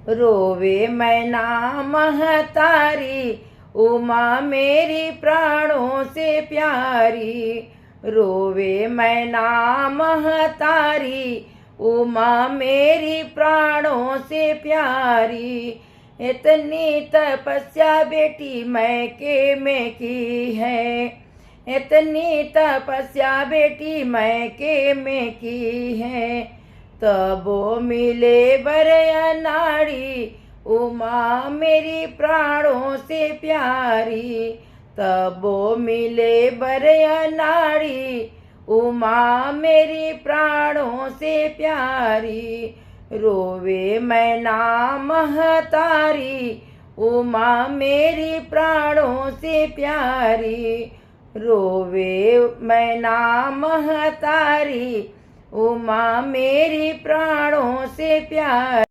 रोवे मैना महतारी, उमा मेरी प्राणों से प्यारी। रोवे मैना महतारी, उमा मेरी प्राणों से प्यारी। इतनी तपस्या बेटी मैके में की है, इतनी तपस्या बेटी मैके में की है। तबो मिले बर अनाड़ी, उमा मेरी प्राणों से प्यारी। तबो मिले बर अनाड़ी, उमा मेरी प्राणों से प्यारी। रोवे मैना महतारी, उमा मेरी प्राणों से प्यारी। रोवे मैना महतारी, उमा मेरी प्राणों से प्यारी।